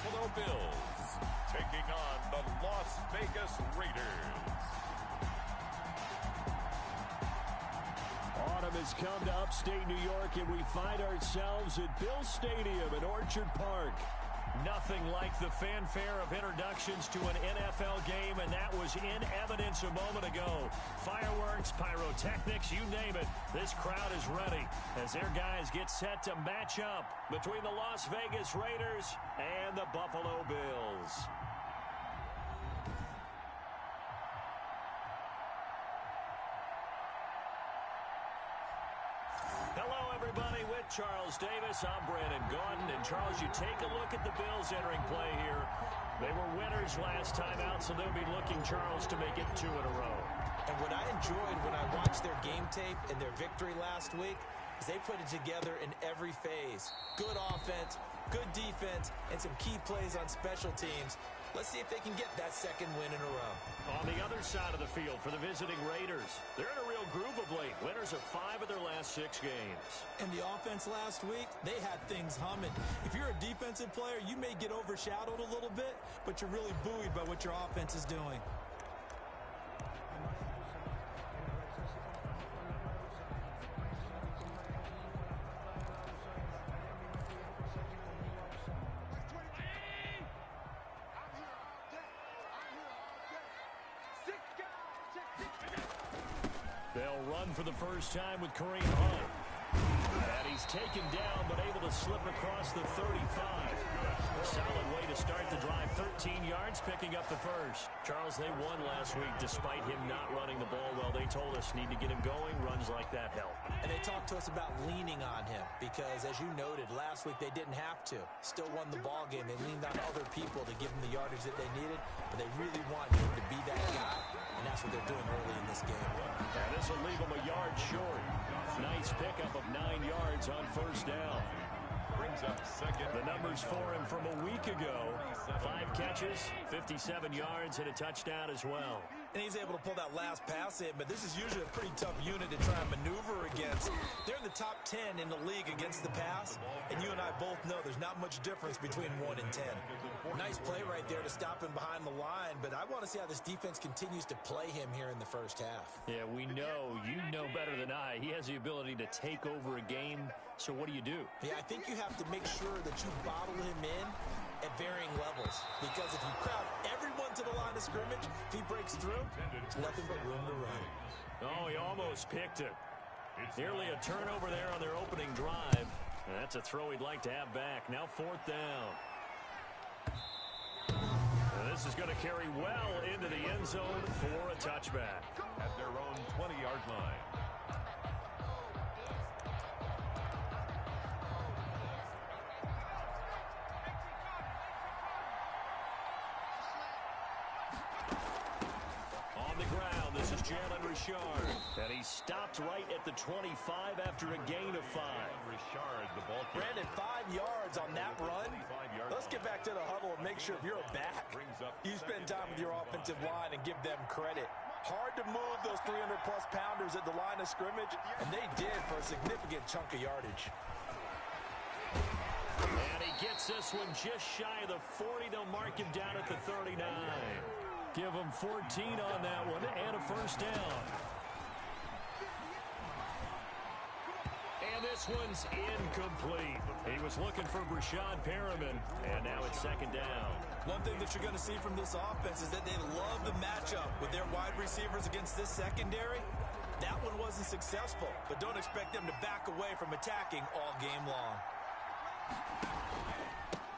Buffalo Bills taking on the Las Vegas Raiders. Autumn has come to upstate New York, and we find ourselves at Bill Stadium in Orchard Park. Nothing like the fanfare of introductions to an NFL game, and that was in evidence a moment ago. Fireworks, pyrotechnics, you name it. This crowd is ready as their guys get set to match up between the Las Vegas Raiders and the Buffalo Bills. Hello, everybody. With Charles Davis, I'm Brandon Gaudin. And, Charles, you take a look at the Bills entering play here. They were winners last time out, so they'll be looking, Charles, to make it 2 in a row. And what I enjoyed when I watched their game tape and their victory last week is they put it together in every phase. Good offense, good defense, and some key plays on special teams. Let's see if they can get that second win in a row. On the other side of the field for the visiting Raiders, they're in a real groove of late. Winners of 5 of their last 6 games. And the offense last week, they had things humming. If you're a defensive player, you may get overshadowed a little bit, but you're really buoyed by what your offense is doing. They'll run for the first time with Kareem Hunt. And he's taken down, but able to slip across the 35. Solid way to start the drive. 13 yards, picking up the first. Charles, they won last week despite him not running the ball well. They told us need to get him going. Runs like that help. And they talked to us about leaning on him because, as you noted, last week they didn't have to. Still won the ball game. They leaned on other people to give them the yardage that they needed, but they really want him to be that guy, and that's what they're doing early in this game. And this will leave him a yard short. Nice pickup of 9 yards on first down. Brings up second. The numbers for him from a week ago. 5 catches, 57 yards, and a touchdown as well. And he's able to pull that last pass in, but this is usually a pretty tough unit to try and maneuver against. They're in the top 10 in the league against the pass, and you and I both know there's not much difference between 1 and 10. Nice play right there to stop him behind the line, but I want to see how this defense continues to play him here in the first half. Yeah, we know, you know better than I, he has the ability to take over a game, so what do you do? Yeah, I think you have to make sure that you bottle him in at varying levels, because if you crowd everyone to the line of scrimmage, if he breaks through, there's nothing but room to run. Oh, he almost picked it. Nearly a turnover there on their opening drive. And that's a throw he'd like to have back. Now 4th down. And this is going to carry well into the end zone for a touchback. At their own 20-yard line. This is Jalen Richard, and he stopped right at the 25 after a gain of 5. Richard, the ball. Brandon, 5 yards on that run. Let's get back to the huddle and make sure if you're a back, you spend time with your offensive line and give them credit. Hard to move those 300-plus pounders at the line of scrimmage, and they did for a significant chunk of yardage. And he gets this one just shy of the 40. They'll mark him down at the 39. Give him 14 on that one and a first down. And this one's incomplete. He was looking for Brashad Perriman, and now it's 2nd down. One thing that you're going to see from this offense is that they love the matchup with their wide receivers against this secondary. That one wasn't successful, but don't expect them to back away from attacking all game long.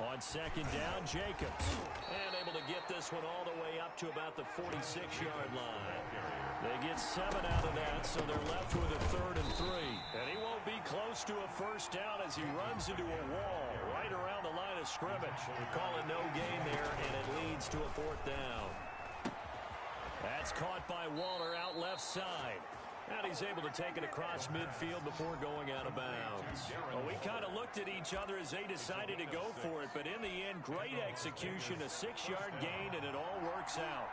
On 2nd down, Jacobs. And able to get this one all the way up to about the 46-yard line. They get 7 out of that, so they're left with a 3rd and 3. And he won't be close to a first down as he runs into a wall right around the line of scrimmage. They call it no gain there, and it leads to a 4th down. That's caught by Waller out left side. And he's able to take it across midfield before going out of bounds. Well, we kind of looked at each other as they decided to go for it, but in the end, great execution, a 6-yard gain, and it all works out.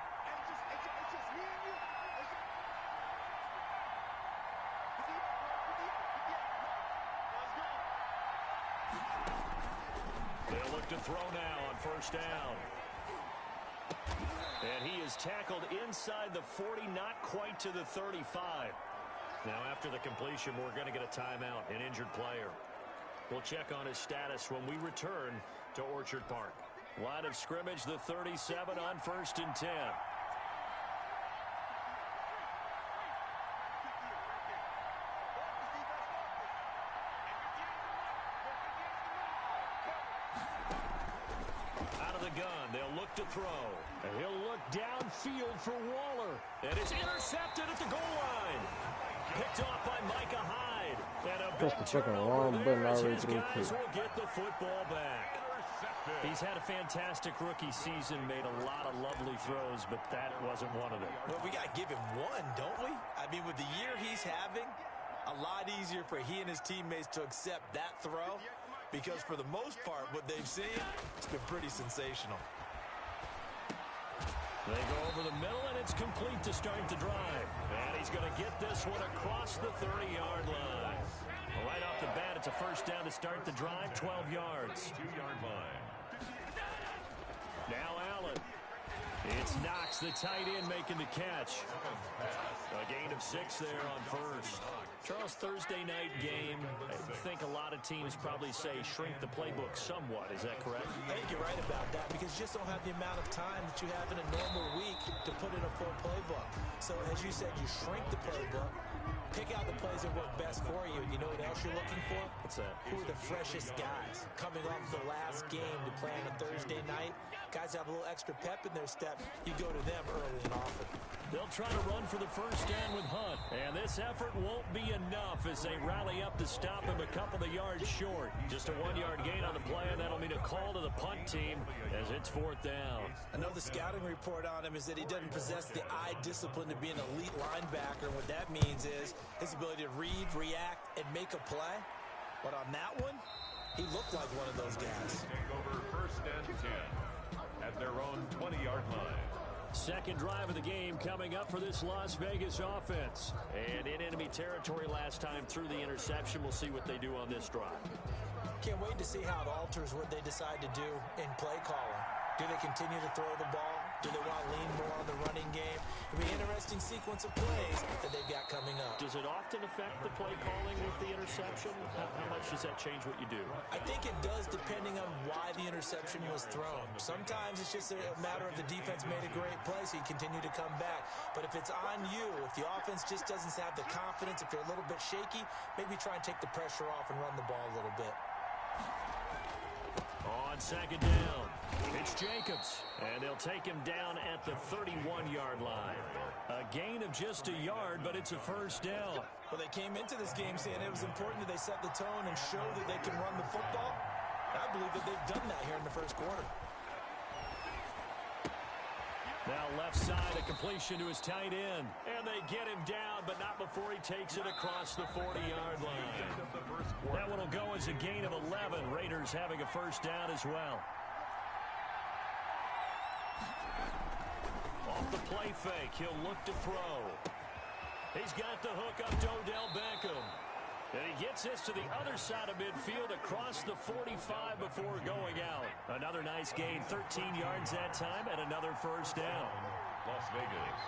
They'll look to throw now on first down. And he is tackled inside the 40, not quite to the 35. Now, after the completion, we're going to get a timeout, an injured player. We'll check on his status when we return to Orchard Park. Line of scrimmage, the 37 on 1st and 10. Out of the gun, they'll look to throw. And he'll look downfield for Waller. And it's intercepted at the goal line. Picked off by Micah Hyde. And a big turnover there as his guys will get the football back. He's had a fantastic rookie season, made a lot of lovely throws, but that wasn't one of them. Well, we got to give him one, don't we? I mean, with the year he's having, a lot easier for he and his teammates to accept that throw, because for the most part, what they've seen, it's been pretty sensational. They go over the middle, and it's complete to start the drive. And he's going to get this one across the 30-yard line. Right off the bat, it's a first down to start the drive, 12 yards. 2-yard line. Now Allen. It's Knox, the tight end, making the catch. A gain of 6 there on first. Charles, Thursday night game, I think a lot of teams probably say shrink the playbook somewhat. Is that correct? I think you're right about that, because you just don't have the amount of time that you have in a normal week to put in a full playbook. So, as you said, you shrink the playbook, pick out the plays that work best for you. And you know what else you're looking for? What's that? Who are the freshest guys coming off the last game to play on a Thursday night? Guys have a little extra pep in their step. You go to them early and often. They'll try to run for the first down with Hunt. And this effort won't be enough as they rally up to stop him a couple of yards short. Just a 1-yard gain on the play, and that'll mean a call to the punt team as it's 4th down. I know the scouting report on him is that he doesn't possess the eye discipline to be an elite linebacker. What that means is his ability to read, react, and make a play. But on that one, he looked like one of those guys. Take over 1st and 10 at their own 20-yard line. Second drive of the game coming up for this Las Vegas offense. And in enemy territory last time through the interception. We'll see what they do on this drive. Can't wait to see how it alters what they decide to do in play calling. Do they continue to throw the ball? Do they want to lean more on the running game? It'll be an interesting sequence of plays that they've got coming up. Does it often affect the play calling with the interception? How much does that change what you do? I think it does, depending on why the interception was thrown. Sometimes it's just a matter of the defense made a great play, so you continue to come back. But if it's on you, if the offense just doesn't have the confidence, if they're a little bit shaky, maybe try and take the pressure off and run the ball a little bit. On second down, it's Jacobs, and they'll take him down at the 31-yard line. A gain of just a yard, but it's a first down. Well, they came into this game saying it was important that they set the tone and show that they can run the football. I believe that they've done that here in the first quarter. Now left side, a completion to his tight end. And they get him down, but not before he takes it across the 40-yard line. That one will go as a gain of 11. Raiders having a first down as well. Off the play fake, he'll look to throw. He's got the hook up to Odell Beckham. And he gets this to the other side of midfield across the 45 before going out. Another nice gain, 13 yards that time, and another first down. Las Vegas.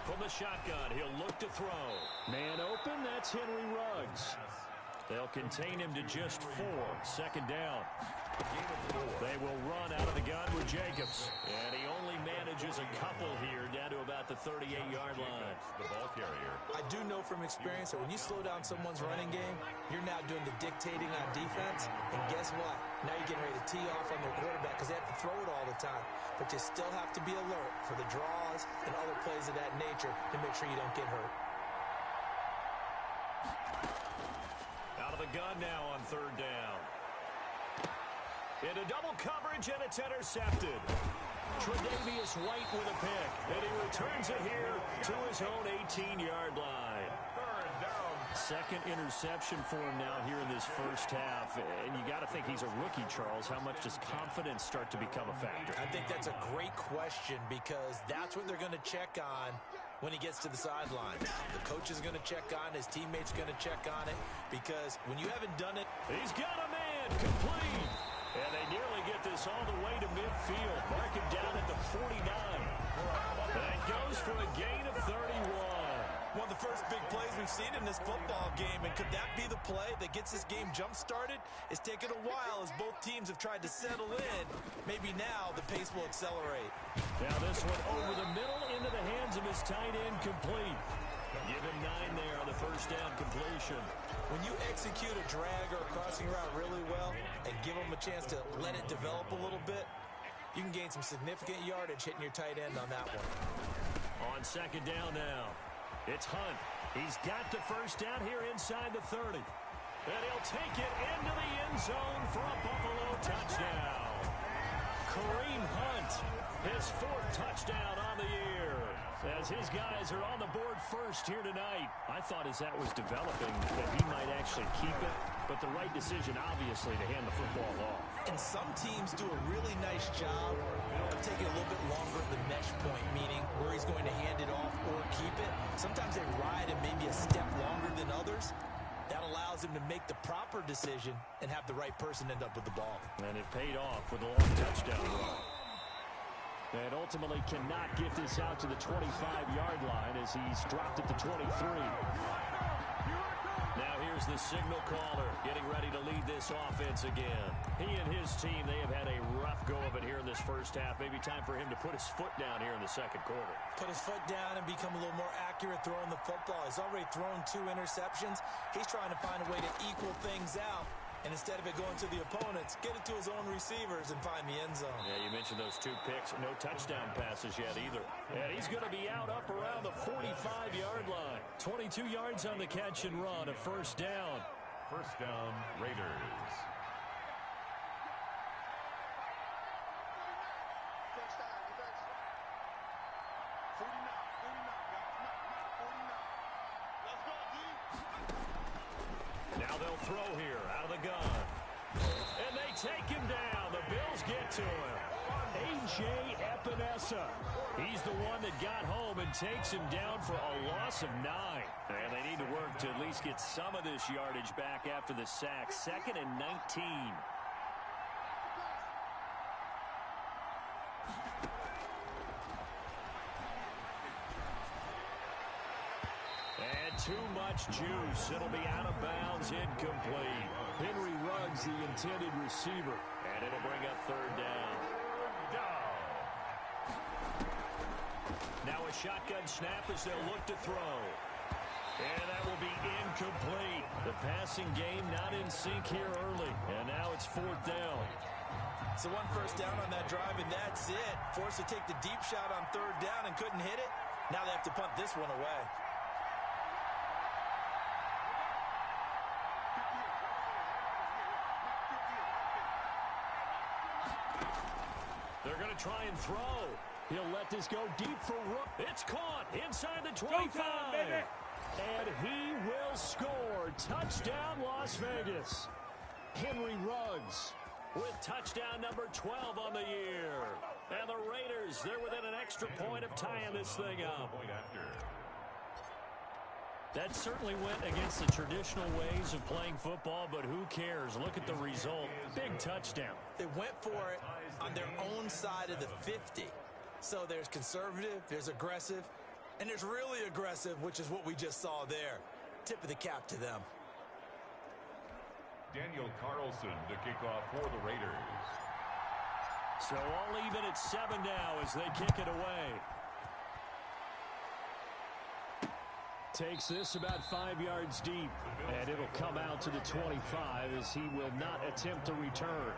From the shotgun, he'll look to throw. Man open, that's Henry Ruggs. They'll contain him to just 4. Second down. They will run out of the gun with Jacobs. And he only manages a couple here down to about the 38-yard line. The ball carrier. I do know from experience that when you slow down someone's running game, you're now doing the dictating on defense. And guess what? Now you're getting ready to tee off on their quarterback because they have to throw it all the time. But you still have to be alert for the draws and other plays of that nature to make sure you don't get hurt. Out of the gun now on third down. Into double coverage, and it's intercepted. Tre'Davious White with a pick, and he returns it here to his own 18-yard line. Third down. Second interception for him now here in this first half. And you got to think he's a rookie, Charles. How much does confidence start to become a factor? I think that's a great question because that's what they're going to check on when he gets to the sidelines. The coach is going to check on it. His teammates going to check on it, because when you haven't done it. He's got a man complete. And they nearly get this all the way to midfield. Mark him down at the 49. That goes for a gain of 31. One of the first big plays we've seen in this football game, and could that be the play that gets this game jump-started? It's taken a while as both teams have tried to settle in. Maybe now the pace will accelerate. Now this one over the middle into the hands of his tight end, complete. Give him 9 there on the first down completion. When you execute a drag or a crossing route really well and give them a chance to let it develop a little bit, you can gain some significant yardage hitting your tight end on that one. On second down now, it's Hunt. He's got the first down here inside the 30. And he'll take it into the end zone for a Buffalo touchdown. Kareem Hunt, his 4th touchdown on the year, as his guys are on the board first here tonight. I thought as that was developing that he might actually keep it, but the right decision, obviously, to hand the football off. And some teams do a really nice job of taking a little bit longer at the mesh point, meaning where he's going to hand it off or keep it. Sometimes they ride it maybe a step longer than others. That allows him to make the proper decision and have the right person end up with the ball. And it paid off with a long touchdown run. And ultimately cannot get this out to the 25-yard line as he's dropped at the 23. Now here's the signal caller getting ready to lead this offense again. He and his team, they have had a rough go of it here in this first half. Maybe time for him to put his foot down here in the second quarter. Put his foot down and become a little more accurate throwing the football. He's already thrown 2 interceptions. He's trying to find a way to equal things out. And instead of it going to the opponents, get it to his own receivers and find the end zone. Yeah, you mentioned those 2 picks. No touchdown passes yet either. And he's going to be out up around the 45-yard line. 22 yards on the catch and run, a first down. First down, Raiders. Now they'll throw here out of the gun. And they take him down. The Bills get to him. A.J. Epinesa. He's the one that got home and takes him down for a loss of 9. And they need to work to at least get some of this yardage back after the sack. 2nd and 19. Too much juice. It'll be out of bounds, incomplete. Henry Ruggs, the intended receiver. And it'll bring up 3rd down. Now a shotgun snap as they'll look to throw. And that will be incomplete. The passing game not in sync here early. And now it's 4th down. So 1 first down on that drive, and that's it. Forced to take the deep shot on 3rd down and couldn't hit it. Now they have to punt this one away. They're going to try and throw. He'll let this go deep for Rook. It's caught inside the 25. And he will score. Touchdown, Las Vegas. Henry Ruggs with touchdown number 12 on the year. And the Raiders, they're within an extra point of tying this thing up. That certainly went against the traditional ways of playing football, but who cares? Look at the result. Big touchdown. They went for it on their own side of the 50. So there's conservative, there's aggressive, and there's really aggressive, which is what we just saw there. Tip of the cap to them. Daniel Carlson to kick off for the Raiders. So all even at 7 now as they kick it away. Takes this about 5 yards deep, and it'll come out to the 25 as he will not attempt to return.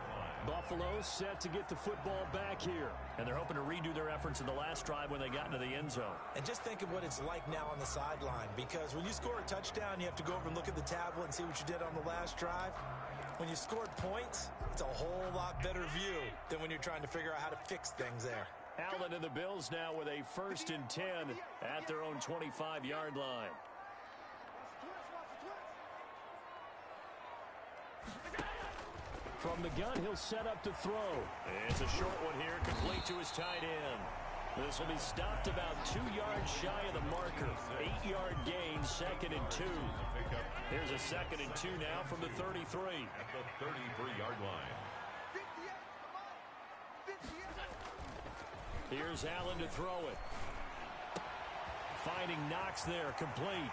Buffalo set to get the football back here, and they're hoping to redo their efforts in the last drive when they got into the end zone. And just think of what it's like now on the sideline, because when you score a touchdown, you have to go over and look at the tablet and see what you did on the last drive. When you scored points, it's a whole lot better view than when you're trying to figure out how to fix things there. Allen and the Bills now with a 1st and 10 at their own 25-yard line. From the gun, he'll set up to throw. It's a short one here, complete to his tight end. This will be stopped about 2 yards shy of the marker. 8-yard gain, 2nd and 2. Here's a 2nd and 2 now from the 33. At the 33-yard line. Here's Allen to throw it. Finding Knox there, complete.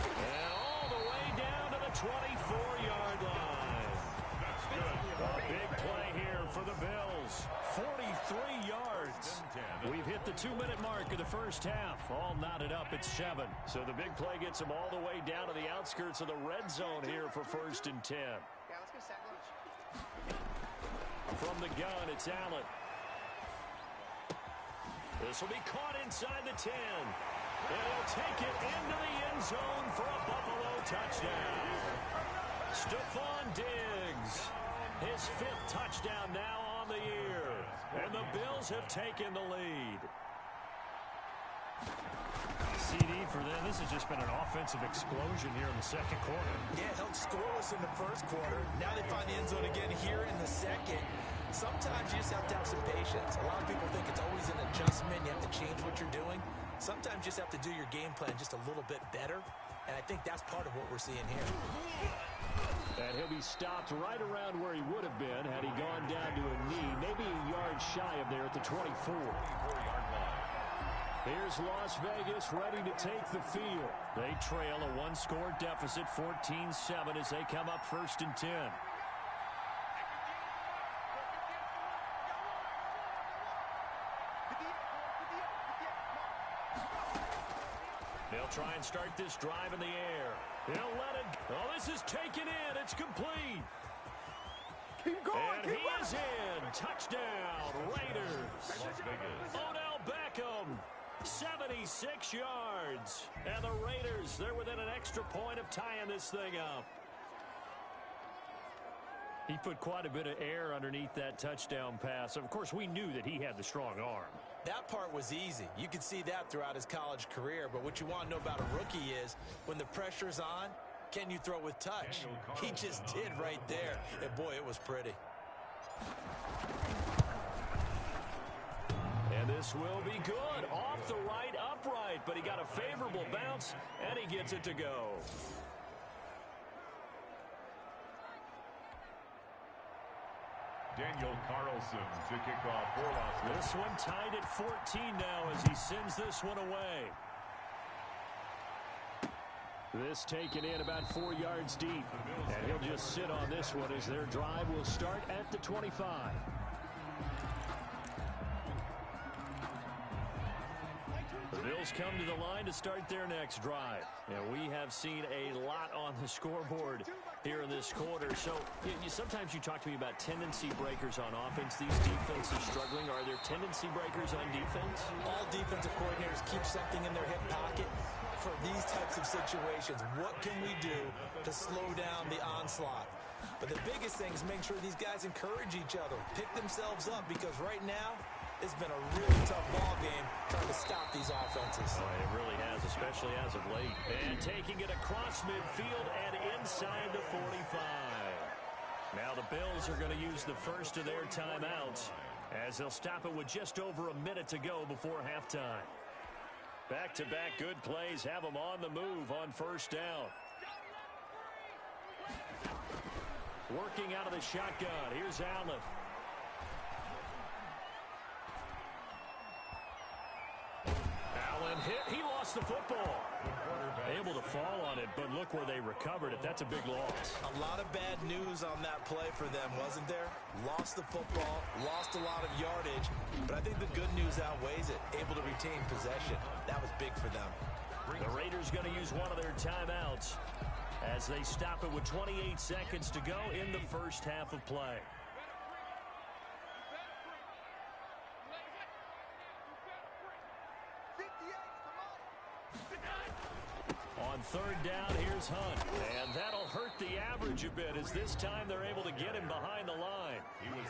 And all the way down to the 24-yard line. That's good. A big play here for the Bills. 43 yards. We've hit the 2-minute mark of the first half. All knotted up at 7. So the big play gets them all the way down to the outskirts of the red zone here for 1st and 10. From the gun, it's Allen. This will be caught inside the 10. And he'll take it into the end zone for a Buffalo touchdown. Stephon Diggs, his 5th touchdown now on the year. And the Bills have taken the lead. CD for them. This has just been an offensive explosion here in the second quarter. Yeah, held scoreless in the first quarter. Now they find the end zone again here in the second. Sometimes you just have to have some patience. A lot of people think it's always an adjustment. You have to change what you're doing. Sometimes you just have to do your game plan just a little bit better. And I think that's part of what we're seeing here. And he'll be stopped right around where he would have been had he gone down to a knee, maybe a yard shy of there at the 24. 24-yard line. Here's Las Vegas ready to take the field. They trail a 1-score deficit, 14-7 as they come up 1st and 10. They'll try and start this drive in the air. He'll let it go. Oh, this is taken in. It's complete. Keep going. And he is in. Touchdown, Raiders. Las Vegas. Odell Beckham, 76 yards. And the Raiders, they're within an extra point of tying this thing up. He put quite a bit of air underneath that touchdown pass. Of course, we knew that he had the strong arm. That part was easy. You could see that throughout his college career. But what you want to know about a rookie is when the pressure's on, can you throw with touch? He just did right there. And, boy, it was pretty. And this will be good. Off the right upright. But he got a favorable bounce, and he gets it to go. Daniel Carlson to kick off for Las Vegas. This one tied at 14 now as he sends this one away. This taken in about 4 yards deep. And he'll just sit on this one as their drive will start at the 25. The Bills come to the line to start their next drive. And we have seen a lot on the scoreboard here in this quarter. So sometimes you talk to me about tendency breakers on offense. These defenses struggling. Are there tendency breakers on defense? All defensive coordinators keep something in their hip pocket for these types of situations. What can we do to slow down the onslaught? But the biggest thing is make sure these guys encourage each other, pick themselves up, because right now it's been a really tough ball game trying to stop these offenses. Oh, it really has, especially as of late. And taking it across midfield and inside the 45. Now the Bills are going to use the first of their timeouts as they'll stop it with just over a minute to go before halftime. Back-to-back good plays have them on the move on 1st down. Working out of the shotgun. Here's Allen. Allen hit. He lost the football. Able to fall on it, but look where they recovered it. That's a big loss. A lot of bad news on that play for them, wasn't there? Lost the football, lost a lot of yardage, but I think the good news outweighs it. Able to retain possession. That was big for them. The Raiders going to use one of their timeouts as they stop it with 28 seconds to go in the first half of play. On 3rd down, here's Hunt. And that'll hurt the average a bit as this time they're able to get him behind the line.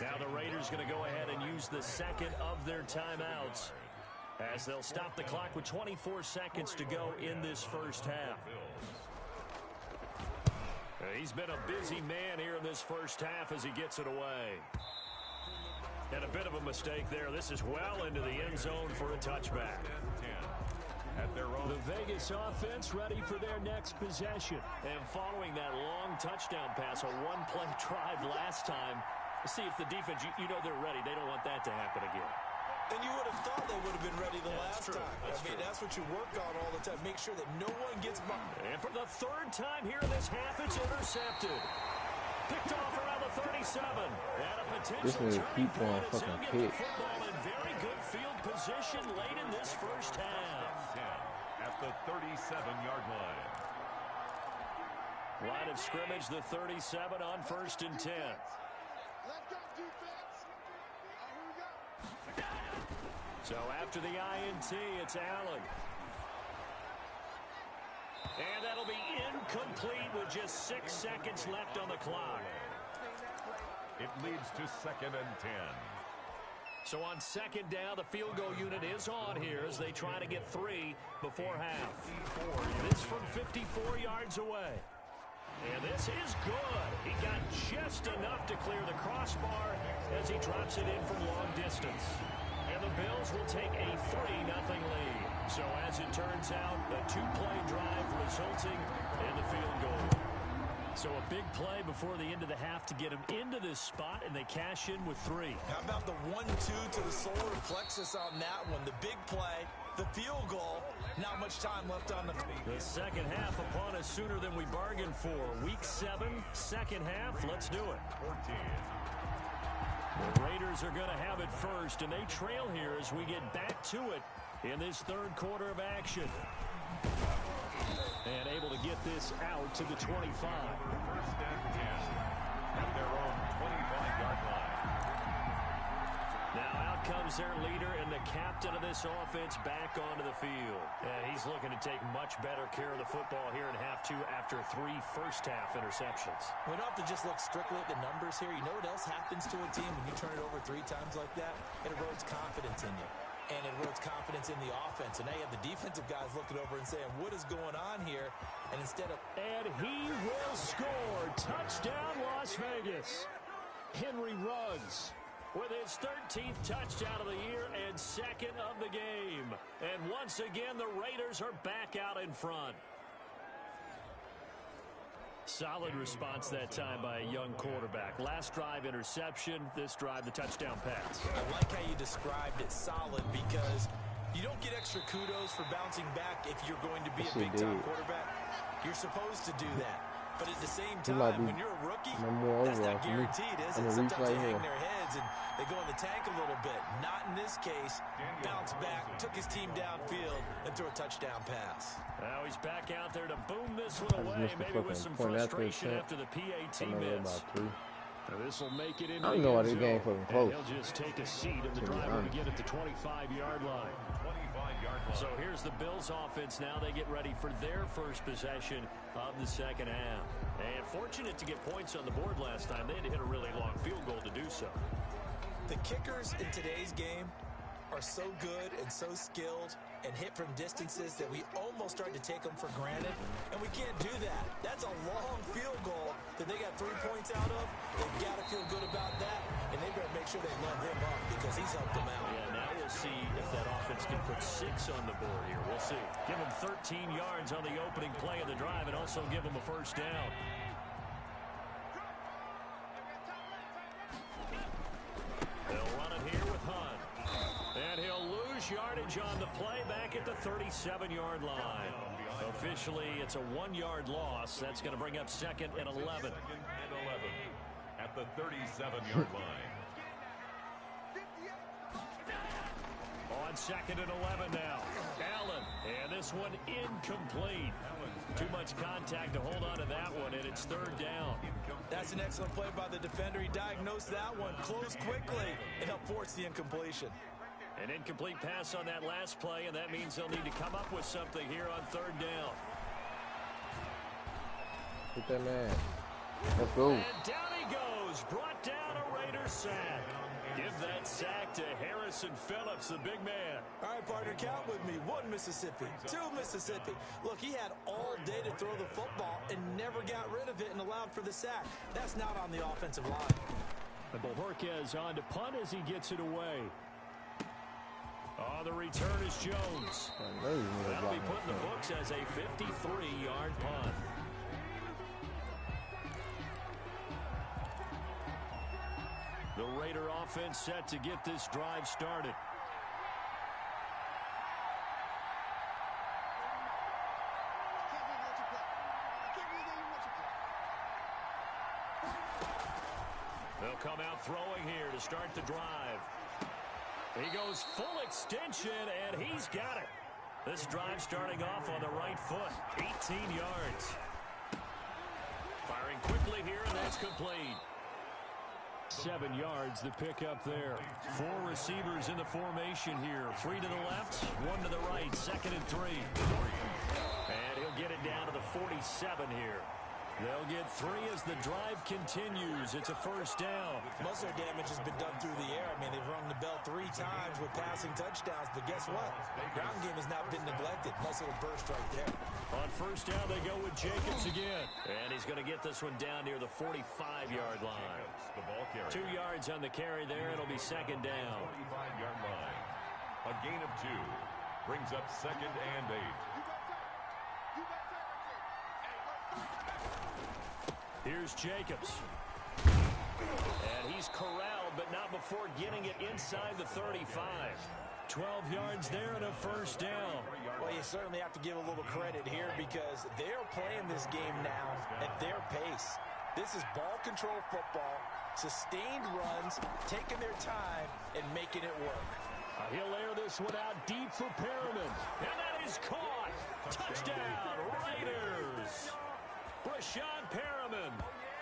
Now the Raiders going to go ahead and use the second of their timeouts as they'll stop the clock with 24 seconds to go in this first half. He's been a busy man here in this first half as he gets it away. And a bit of a mistake there. This is well into the end zone for a touchback. The Vegas offense ready for their next possession. And following that long touchdown pass, a one-play drive last time, see if the defense, you know they're ready. They don't want that to happen again. And you would have thought they would have been ready the last time. That's what you work on all the time. Make sure that no one gets by. And for the third time here in this half, it's intercepted. Picked off around the 37. And a potential turning point as he'll get the football in very good field position late in this first half. At the 37-yard line. Line of scrimmage, the 37 on 1st and 10. So after the INT, it's Allen. And that'll be incomplete with just 6 seconds left on the clock. It leads to 2nd and 10. So on 2nd down, the field goal unit is on here as they try to get 3 before half. This from 54 yards away. And this is good. He got just enough to clear the crossbar as he drops it in from long distance. And the Bills will take a 3-0 lead. So as it turns out, a 2-play drive resulting in the field goal. So a big play before the end of the half to get him into this spot, and they cash in with 3. How about the 1-2 to the solar plexus on that one? The big play, the field goal, not much time left on the field. The second half upon us sooner than we bargained for. Week 7, second half, let's do it. 14. The Raiders are going to have it first, and they trail here as we get back to it in this third quarter of action. And able to get this out to the 25. 1st and 10 at their own 25-yard line. Now out comes their leader and the captain of this offense back onto the field. And he's looking to take much better care of the football here in half 2 after 3 first-half interceptions. We don't have to just look strictly at the numbers here. You know what else happens to a team when you turn it over 3 times like that? It erodes confidence in you. And it erodes confidence in the offense. And now you have the defensive guys looking over and saying, what is going on here? And instead of... And he will score. Touchdown, Las Vegas. Henry Ruggs with his 13th touchdown of the year and 2nd of the game. And once again, the Raiders are back out in front. Solid response that time by a young quarterback. Last drive, interception. This drive, the touchdown pass. I like how you described it, solid, because you don't get extra kudos for bouncing back if you're going to be a big-time quarterback. You're supposed to do that. But at the same time, when you're a rookie, that's not guaranteed, is it? Sometimes they hang their heads and they go in the tank a little bit. Not in this case. Bounce back, took his team downfield, and threw a touchdown pass. Now he's back out there to boom this one away, maybe with some frustration after the PAT miss. This will make it into I don't know why this game fucking close. He'll just take a seat, and the drive will begin at the 25-yard line. 25-yard line. So here's the Bills offense. Now they get ready for their first possession of the second half. And fortunate to get points on the board last time. They had to hit a really long field goal to do so. The kickers in today's game are so good and so skilled and hit from distances that we almost start to take them for granted, and we can't do that. That's a long field goal that they got 3 points out of. They've got to feel good about that, and they better make sure they love him up because he's helped them out. Yeah, now we'll see if that offense can put 6 on the board here. We'll see. Give them 13 yards on the opening play of the drive and also give them a first down. They'll run it here with Hunt. And he'll lose yardage on the play back at the 37-yard line. Officially, it's a 1-yard loss. That's going to bring up 2nd and 11. 2nd and 11 at the 37-yard line. On 2nd and 11 now. Allen. And this one incomplete. Too much contact to hold on to that one, and it's 3rd down. That's an excellent play by the defender. He diagnosed that one, closed quickly, and helped force the incompletion. An incomplete pass on that last play, and that means they'll need to come up with something here on 3rd down. Hit that man. Let's go. And down he goes. Brought down a Raiders sack. Give that sack to Harrison Phillips, the big man. All right, partner, count with me. 1 Mississippi, 2 Mississippi. Look, he had all day to throw the football and never got rid of it and allowed for the sack. That's not on the offensive line. And Bojorquez on to punt as he gets it away. On the return is Jones. That'll be put in the books as a 53-yard punt. The Raider offense set to get this drive started. They'll come out throwing here to start the drive. He goes full extension, and he's got it. This drive starting off on the right foot. 18 yards. Firing quickly here, and that's complete. 7 yards the pick up there. 4 receivers in the formation here. 3 to the left, 1 to the right. 2nd and 3. And he'll get it down to the 47 here. They'll get 3 as the drive continues. It's a first down. Most of their damage has been done through the air. I mean, they've rung the bell 3 times with passing touchdowns. But guess what? The ground game has not been neglected. Nice little burst right there. On first down, they go with Jacobs again. And he's going to get this one down near the 45-yard line. 2 yards on the carry there. It'll be 2nd down. 45-yard line. A gain of 2. Brings up 2nd and 8. Here's Jacobs. And he's corralled, but not before getting it inside the 35. 12 yards there and a first down. Well, you certainly have to give a little credit here because they're playing this game now at their pace. This is ball control football, sustained runs, taking their time, and making it work. He'll air this one out deep for Perriman. And that is caught. Touchdown, Raiders. Breshad Perriman,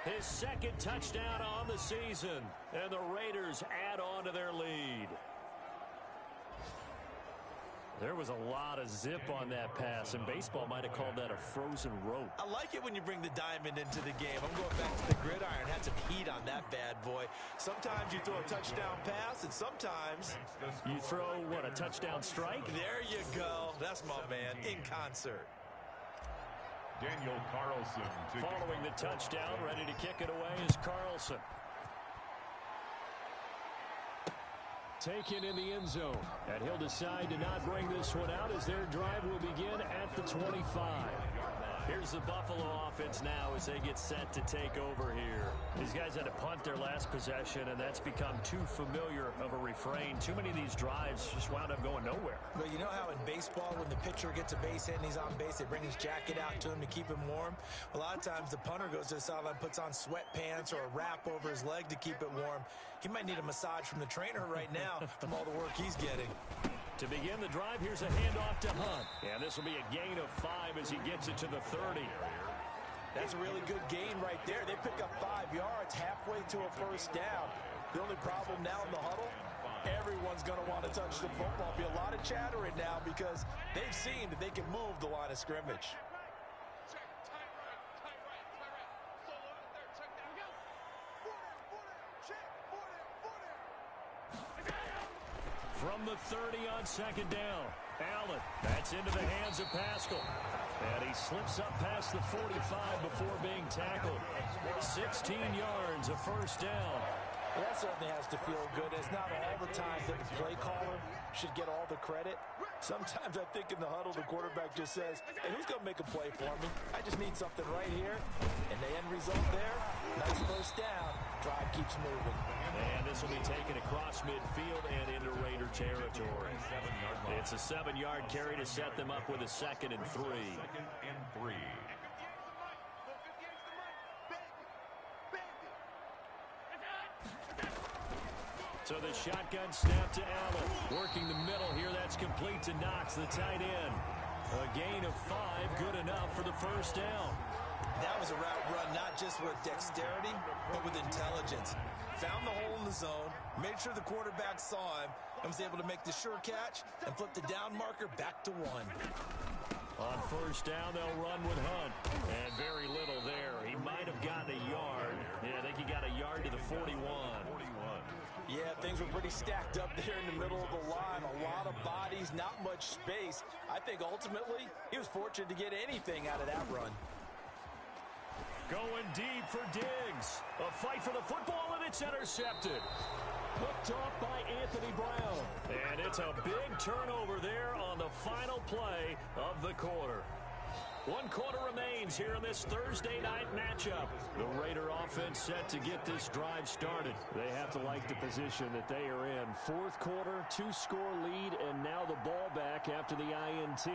his 2nd touchdown on the season. And the Raiders add on to their lead. There was a lot of zip on that pass, and baseball might have called that a frozen rope. I like it when you bring the diamond into the game. I'm going back to the gridiron. Had some heat on that bad boy. Sometimes you throw a touchdown pass, and sometimes you throw, what, a touchdown strike? There you go. That's my man, in concert. Daniel Carlson. Following the touchdown, ready to kick it away is Carlson. Taken in the end zone. And he'll decide to not bring this one out as their drive will begin at the 25. Here's the Buffalo offense now as they get set to take over here. These guys had to punt their last possession, and that's become too familiar of a refrain. Too many of these drives just wound up going nowhere. But you know how in baseball, when the pitcher gets a base hit and he's on base, they bring his jacket out to him to keep him warm? A lot of times the punter goes to the sideline, puts on sweatpants or a wrap over his leg to keep it warm. He might need a massage from the trainer right now from all the work he's getting. To begin the drive, here's a handoff to Hunt. And this will be a gain of 5 as he gets it to the 30. That's a really good gain right there. They pick up 5 yards halfway to a first down. The only problem now in the huddle, everyone's going to want to touch the football. Be a lot of chattering now because they've seen that they can move the line of scrimmage. From the 30 on 2nd down. Allen, that's into the hands of Pascal. And he slips up past the 45 before being tackled. 16 yards, a first down. Well, that certainly has to feel good. It's not all the time that the play caller should get all the credit. Sometimes I think in the huddle, the quarterback just says, hey, who's going to make a play for me? I just need something right here. And the end result there, nice first down. Drive keeps moving. And this will be taken across midfield and into Raider territory. It's a 7-yard carry to set them up with a 2nd and 3. 2nd and 3. So the shotgun snap to Allen. Working the middle here. That's complete to Knox, the tight end. A gain of 5, good enough for the first down. That was a route run, not just with dexterity, but with intelligence. Found the hole in the zone, made sure the quarterback saw him, and was able to make the sure catch and flip the down marker back to 1. On first down, they'll run with Hunt. And very little there. He might have gotten a yard. Yeah, I think he got a yard to the 41. Yeah, things were pretty stacked up there in the middle of the line. A lot of bodies, not much space. I think ultimately he was fortunate to get anything out of that run. Going deep for Diggs. A fight for the football, and it's It's intercepted. Hooked off by Anthony Brown. And it's a big turnover there on the final play of the quarter. 1 quarter remains here in this Thursday night matchup. The Raider offense set to get this drive started. They have to like the position that they are in. 4th quarter, 2-score lead, and now the ball back after the INT.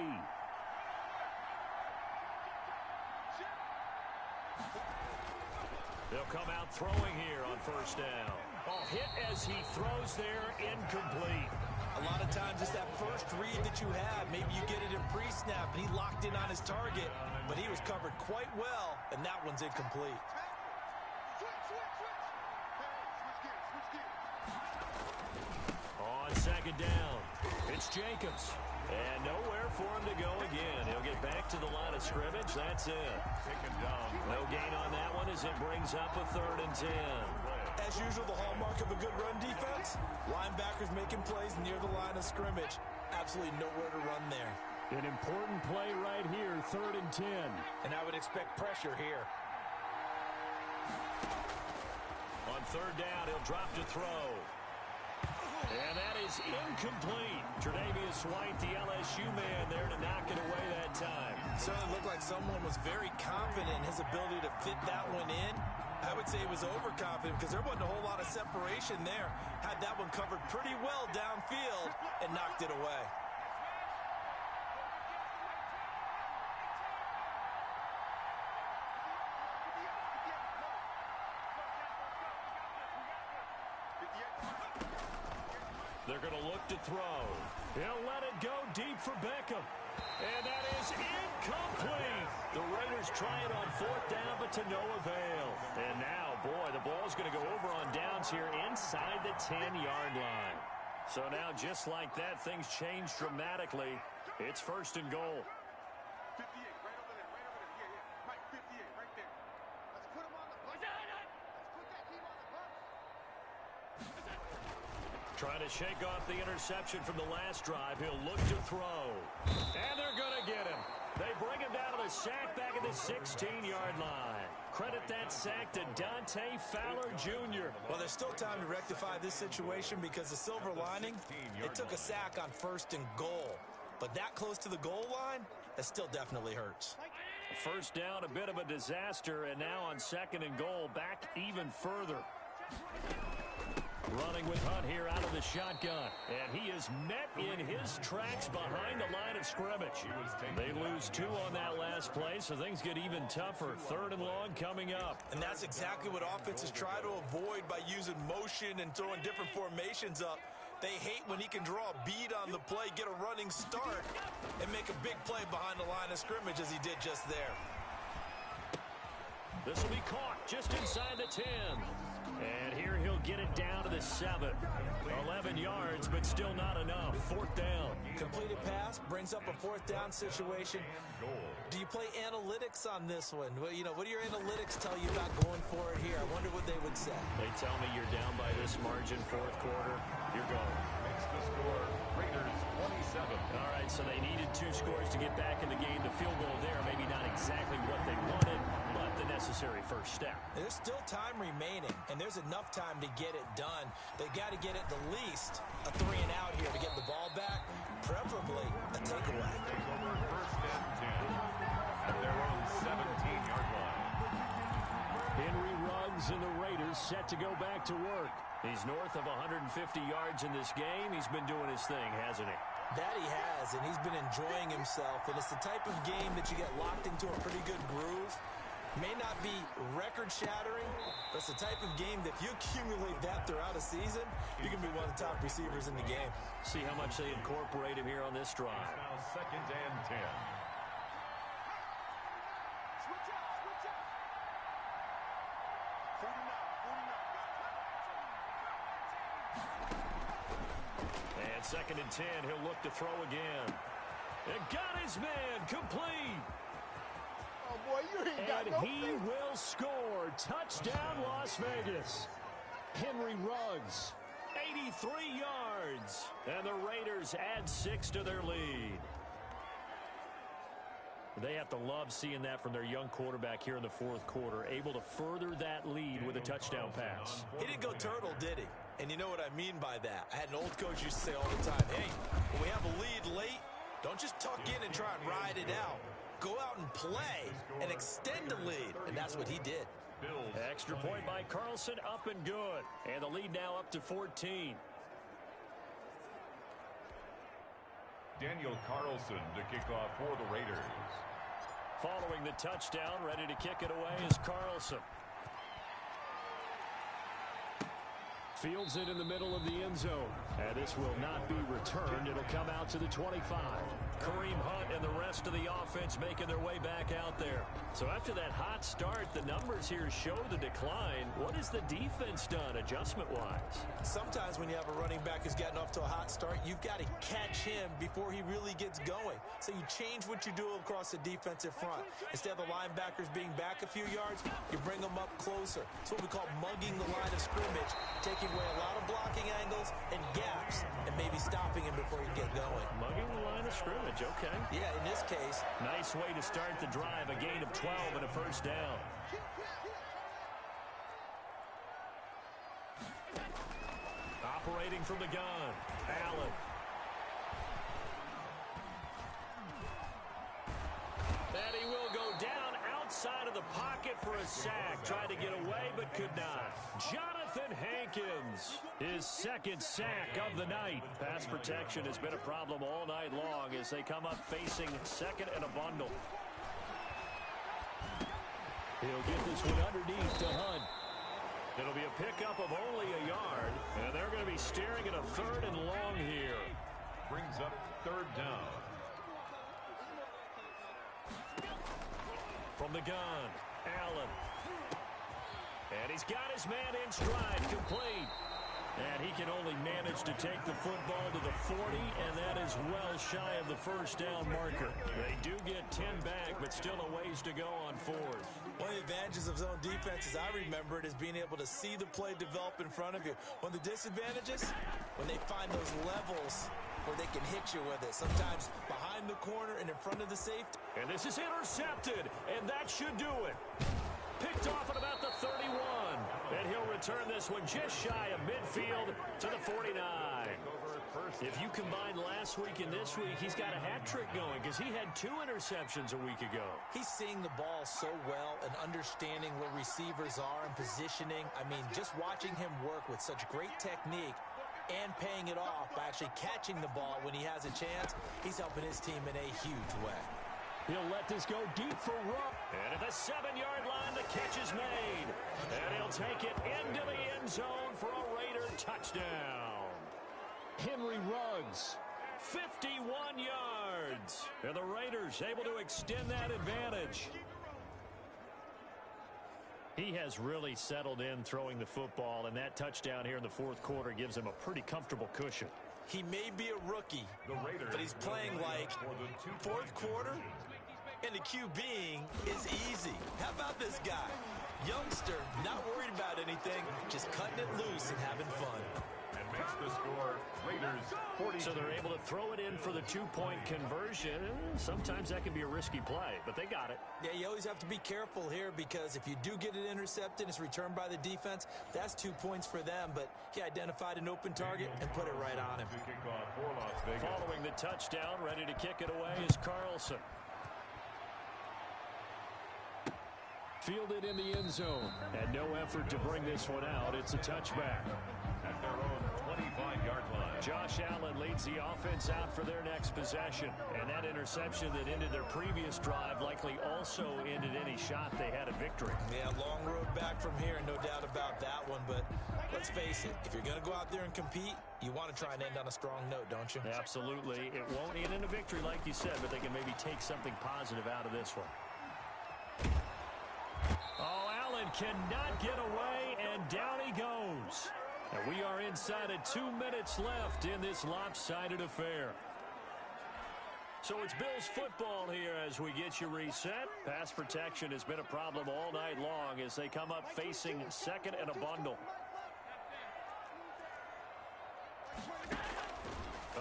They'll come out throwing here on 1st down. Oh, hit as he throws there, incomplete. A lot of times it's that first read that you have. Maybe you get it in pre-snap, and he locked in on his target, but he was covered quite well, and that one's incomplete. On 2nd down, it's Jacobs. And nowhere for him to go again. He'll get back to the line of scrimmage. That's it. No gain on that one as it brings up a 3rd and 10. As usual, the hallmark of a good run defense, linebackers making plays near the line of scrimmage. Absolutely nowhere to run there. An important play right here, 3rd and 10. And I would expect pressure here. On 3rd down, he'll drop to throw. And that is incomplete. Tre'Davious White, the LSU man, there to knock it away that time. Certainly looked like someone was very confident in his ability to fit that one in. I would say he was overconfident because there wasn't a whole lot of separation there. Had that one covered pretty well downfield and knocked it away. They're going to look to throw. He'll let it go deep for Beckham. And that is incomplete. The Raiders try it on 4th down, but to no avail. And now, boy, the ball's going to go over on downs here inside the 10-yard line. So now, just like that, things change dramatically. It's 1st and goal. 58, right over there, right over there. Yeah. Mike, 58, right there. Let's put him on the bus. Let's put that team on the bus. Trying to shake off the interception from the last drive. He'll look to throw. And they're going to get him. They bring him down to the sack back at the 16-yard line. Credit that sack to Dante Fowler Jr. Well, there's still time to rectify this situation because the silver lining, it took a sack on 1st and goal. But that close to the goal line, that still definitely hurts. 1st down, a bit of a disaster, and now on 2nd and goal, back even further. Running with Hunt here out of the shotgun. And he is met in his tracks behind the line of scrimmage. They lose 2 on that last play, so things get even tougher. 3rd and long coming up. And that's exactly what offenses try to avoid by using motion and throwing different formations up. They hate when he can draw a bead on the play, get a running start, and make a big play behind the line of scrimmage as he did just there. This will be caught just inside the 10. And here he'll get it down to the 7. 11 yards, but still not enough. 4th down. Completed pass brings up a 4th down situation. Do you play analytics on this one? Well, you know, what do your analytics tell you about going for it here? I wonder what they would say. They tell me you're down by this margin, 4th quarter. You're going. Makes the score Raiders 27. All right, so they needed 2 scores to get back in the game. The field goal there, maybe not exactly what they wanted, but the necessary first step. There's still time remaining, and there's enough time to get it done. They got to get at the least a 3 and out here to get the ball back, preferably a takeaway. Take over 1st and 10 at their own 17-yard line. Henry Ruggs and the Raiders set to go back to work. He's north of 150 yards in this game. He's been doing his thing, hasn't he? That he has, and he's been enjoying himself. And it's the type of game that you get locked into a pretty good groove. May not be record-shattering, but it's the type of game that if you accumulate that throughout a season, you can be one of the top receivers in the game. See how much they incorporate him here on this drive. Now 2nd and 10. Switch out, switch out. 49. And 2nd and 10, he'll look to throw again. And got his man complete. Oh, boy, you ain't got no And he will score. Touchdown, Las Vegas. Henry Ruggs, 83 yards. And the Raiders add 6 to their lead. They have to love seeing that from their young quarterback here in the fourth quarter, able to further that lead with a touchdown pass. He didn't go turtle, did he? And you know what I mean by that. I had an old coach used to say all the time, hey, when we have a lead late, don't just tuck in and try and ride it out. Go out and play and extend the lead. And that's what he did. Extra point by Carlson, up and good. And the lead now up to 14. Daniel Carlson to kick off for the Raiders. Following the touchdown, ready to kick it away is Carlson. Fields it in the middle of the end zone. And this will not be returned. It'll come out to the 25. Kareem Hunt and the rest of the offense making their way back out there. So after that hot start, the numbers here show the decline. What has the defense done adjustment-wise? Sometimes when you have a running back who's gotten off to a hot start, you've got to catch him before he really gets going. So you change what you do across the defensive front. Instead of the linebackers being back a few yards, you bring them up closer. It's what we call mugging the line of scrimmage, taking away a lot of blocking angles and gaps and maybe stopping him before he get going. Mugging the line of scrimmage, okay. Yeah, in this case. Nice way to start the drive, a gain of 12 and a first down. Operating from the gun, Allen. And he will go down outside of the pocket for a sack. Tried to get away, but could not. Jonathan Hankins, his second sack of the night. Pass protection has been a problem all night long as they come up facing second and a bundle. He'll get this one underneath to Hunt. It'll be a pickup of only a yard, and they're going to be staring at a third and long here. Brings up third down. From the gun, Allen. And he's got his man in stride, complete. And he can only manage to take the football to the 40, and that is well shy of the first down marker. They do get 10 back, but still a ways to go on fourth. One of the advantages of zone defense, as I remember it, is being able to see the play develop in front of you. One of the disadvantages, when they find those levels where they can hit you with it. Sometimes behind the corner and in front of the safety. And this is intercepted, and that should do it. Picked off at about the 31. And he'll return this one just shy of midfield to the 49. If you combine last week and this week, he's got a hat trick going because he had 2 interceptions a week ago. He's seeing the ball so well and understanding where receivers are and positioning. I mean, just watching him work with such great technique and paying it off by actually catching the ball when he has a chance, he's helping his team in a huge way. He'll let this go deep for Rupp. And at the 7-yard line, the catch is made. And he'll take it into the end zone for a Raider touchdown. Henry Ruggs, 51 yards. And the Raiders able to extend that advantage. He has really settled in throwing the football, and that touchdown here in the fourth quarter gives him a pretty comfortable cushion. He may be a rookie, but he's playing like fourth quarter, and the QBing is easy. How about this guy? Youngster, not worried about anything, just cutting it loose and having fun. And makes the score Raiders 40. So they're able to throw it in for the 2-point conversion. Sometimes that can be a risky play, but they got it. Yeah, you always have to be careful here because if you do get it intercepted, it's returned by the defense, that's 2 points for them. But he identified an open target and put it right on him. Following the touchdown, ready to kick it away is Carlson. Fielded in the end zone. And no effort to bring this one out. It's a touchback. At their own 25-yard line. Josh Allen leads the offense out for their next possession. And that interception that ended their previous drive likely also ended any shot they had at victory. Yeah, long road back from here, no doubt about that one. But let's face it, if you're going to go out there and compete, you want to try and end on a strong note, don't you? Absolutely. It won't end in a victory like you said, but they can maybe take something positive out of this one. Oh, Allen cannot get away, and down he goes. And we are inside of 2 minutes left in this lopsided affair. So it's Bills football here as we get you reset. Pass protection has been a problem all night long as they come up facing second and a bundle.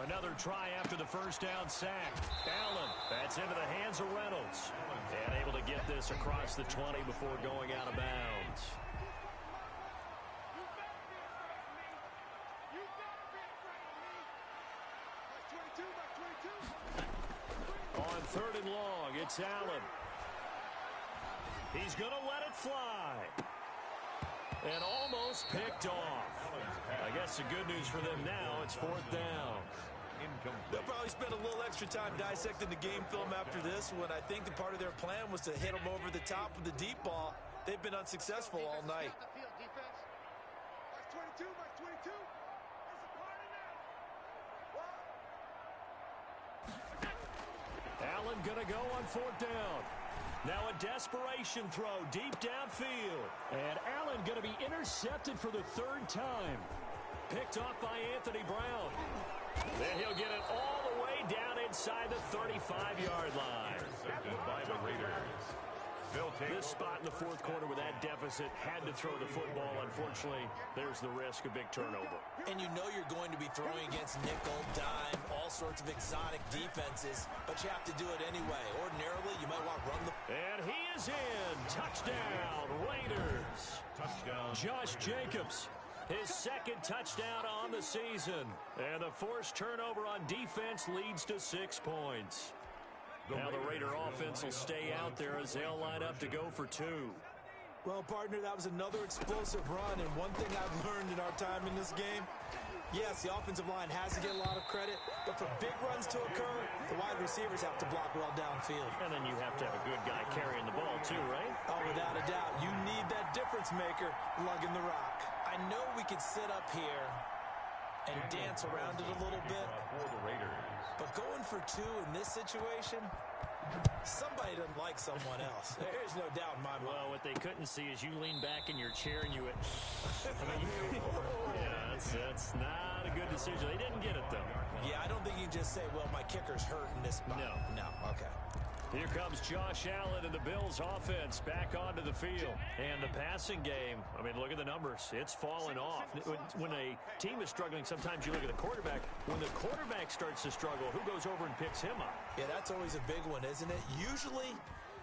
Another try after the first down sack. Allen, that's into the hands of Reynolds. And able to get this across the 20 before going out of bounds. On 3rd and long, it's Allen. He's going to let it fly. And almost picked off. I guess the good news for them now, it's 4th down. They'll probably spend a little extra time dissecting the game film after this one. I think the part of their plan was to hit them over the top with the deep ball. They've been unsuccessful all night. Allen going to go on 4th down. Now a desperation throw deep downfield. And Allen going to be intercepted for the 3rd time. Picked off by Anthony Brown. Then he'll get it all the way down inside the 35-yard line. By the Raiders. This spot in the 4th quarter with that deficit had to throw the football. Unfortunately, there's the risk of big turnover. And you know you're going to be throwing against nickel, dime, all sorts of exotic defenses, but you have to do it anyway. Ordinarily, you might want to run the... And he is in. Touchdown, Raiders. Touchdown. Josh Jacobs, his 2nd touchdown on the season. And the forced turnover on defense leads to 6 points. Now the Raider offense will stay out there as they'll line up to go for 2. Well, partner, that was another explosive run, and one thing I've learned in our time in this game, yes, the offensive line has to get a lot of credit, but for big runs to occur, the wide receivers have to block well downfield. And then you have to have a good guy carrying the ball too, right? Oh, without a doubt. You need that difference maker lugging the rock. I know we could sit up here and dance around it a little bit, For the Raiders. but going for 2 in this situation, somebody doesn't like someone else. There's no doubt in my mind. Well, what they couldn't see is you lean back in your chair and you went, yeah, that's not a good decision. They didn't get it, though. Yeah, I don't think you can just say, well, my kicker's hurt in this spot. No. Okay. Here comes Josh Allen and the Bills offense back onto the field. And the passing game, I mean, look at the numbers. It's fallen off. When a team is struggling, sometimes you look at the quarterback. When the quarterback starts to struggle, who goes over and picks him up? Yeah, that's always a big one, isn't it? Usually,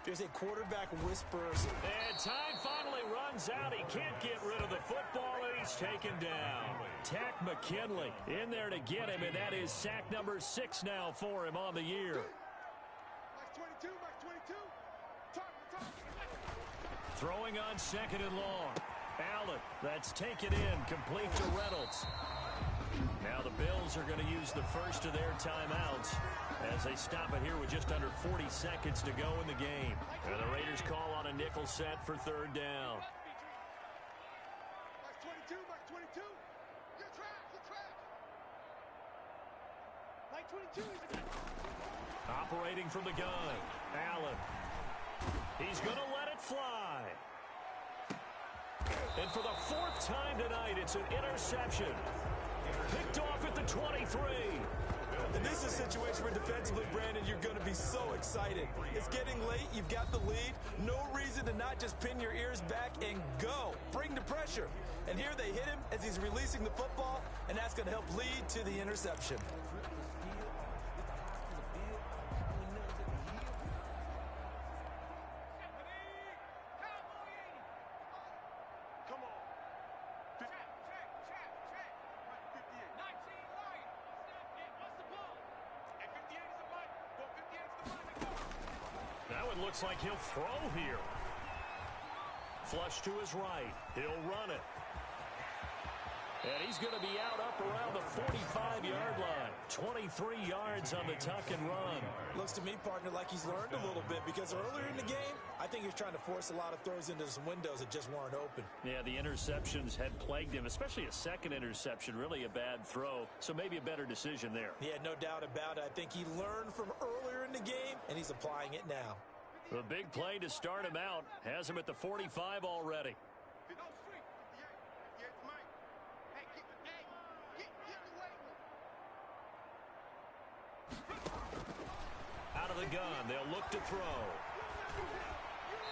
there's a quarterback whisperer. And time finally runs out. He can't get rid of the football, and he's taken down. Takk McKinley in there to get him, and that is sack number 6 now for him on the year. Throwing on 2nd and long. Allen, that's taken in, complete to Reynolds. Now the Bills are going to use the first of their timeouts as they stop it here with just under 40 seconds to go in the game. And the Raiders call on a nickel set for 3rd down. Operating from the gun, Allen. He's going to let it fly. And for the 4th time tonight, it's an interception. Picked off at the 23. And this is a situation where defensively, Brandon, you're going to be so excited. It's getting late. You've got the lead. No reason to not just pin your ears back and go. Bring the pressure. And here they hit him as he's releasing the football, and that's going to help lead to the interception. Looks like he'll throw here. Flush to his right. He'll run it. And he's going to be out up around the 45-yard line. 23 yards on the tuck and run. Looks to me, partner, like he's learned a little bit because earlier in the game, I think he was trying to force a lot of throws into some windows that just weren't open. Yeah, the interceptions had plagued him, especially a second interception, really a bad throw. So maybe a better decision there. Yeah, no doubt about it. I think he learned from earlier in the game, and he's applying it now. The big play to start him out has him at the 45 already. Out of the gun, they'll look to throw.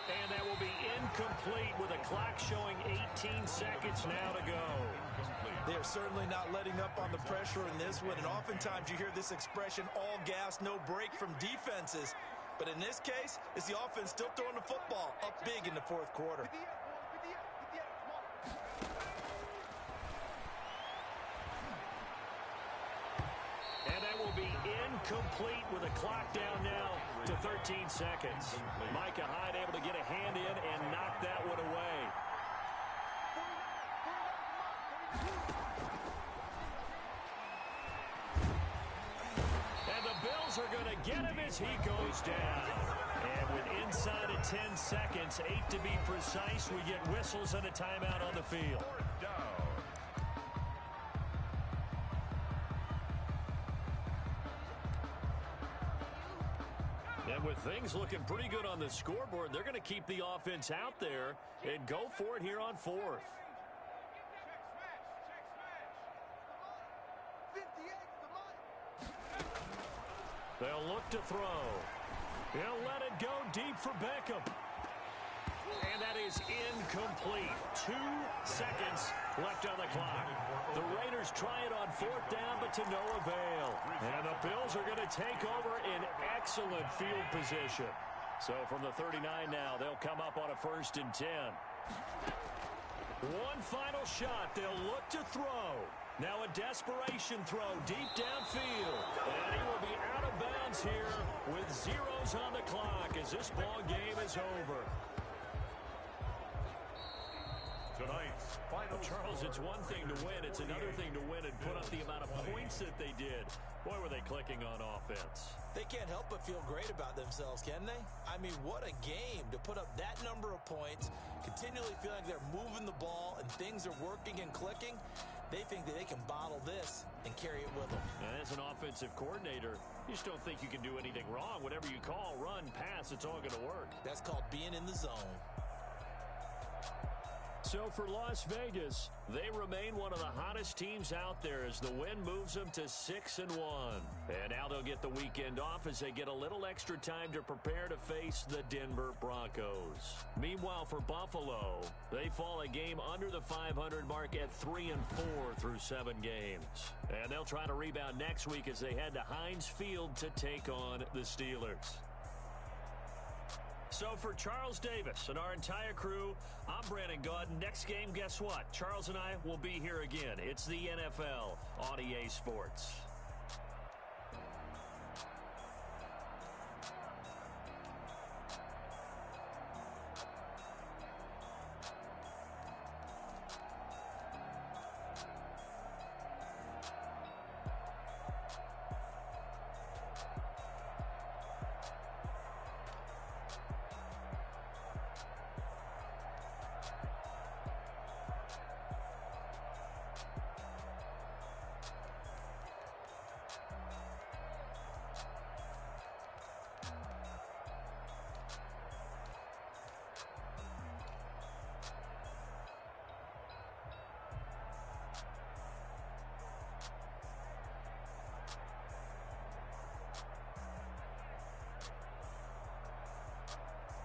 And that will be incomplete with a clock showing 18 seconds now to go. They are certainly not letting up on the pressure in this one, and oftentimes you hear this expression, all gas, no break from defenses. But in this case, it's the offense still throwing the football up big in the fourth quarter. And that will be incomplete with a clock down now to 13 seconds. Micah Hyde able to get a hand in and knock that one away. And the Bills are going to get him as he goes down. And with inside of 10 seconds, 8 to be precise, we get whistles and a timeout on the field. And with things looking pretty good on the scoreboard, they're going to keep the offense out there and go for it here on fourth. They'll look to throw. He'll let it go deep for Beckham. And that is incomplete. 2 seconds left on the clock. The Raiders try it on fourth down, but to no avail. And the Bills are going to take over in excellent field position. So from the 39 now, they'll come up on a 1st and 10. One final shot. They'll look to throw. Now a desperation throw deep downfield. And he will be out of bounds here with zeros on the clock as this ball game is over. Tonight's final Charles, it's one thing to win. It's another thing to win and put up the amount of points that they did. Boy, were they clicking on offense. They can't help but feel great about themselves, can they? I mean, what a game to put up that number of points, continually feel like they're moving the ball and things are working and clicking. They think that they can bottle this and carry it with them. And as an offensive coordinator, you just don't think you can do anything wrong. Whatever you call, run, pass, it's all going to work. That's called being in the zone. So for Las Vegas, they remain one of the hottest teams out there as the win moves them to 6-1. And now they'll get the weekend off as they get a little extra time to prepare to face the Denver Broncos. Meanwhile, for Buffalo, they fall a game under the 500 mark at 3-4 through 7 games. And they'll try to rebound next week as they head to Heinz Field to take on the Steelers. So for Charles Davis and our entire crew, I'm Brandon Gaudin. Next game, guess what? Charles and I will be here again. It's the NFL on EA Sports.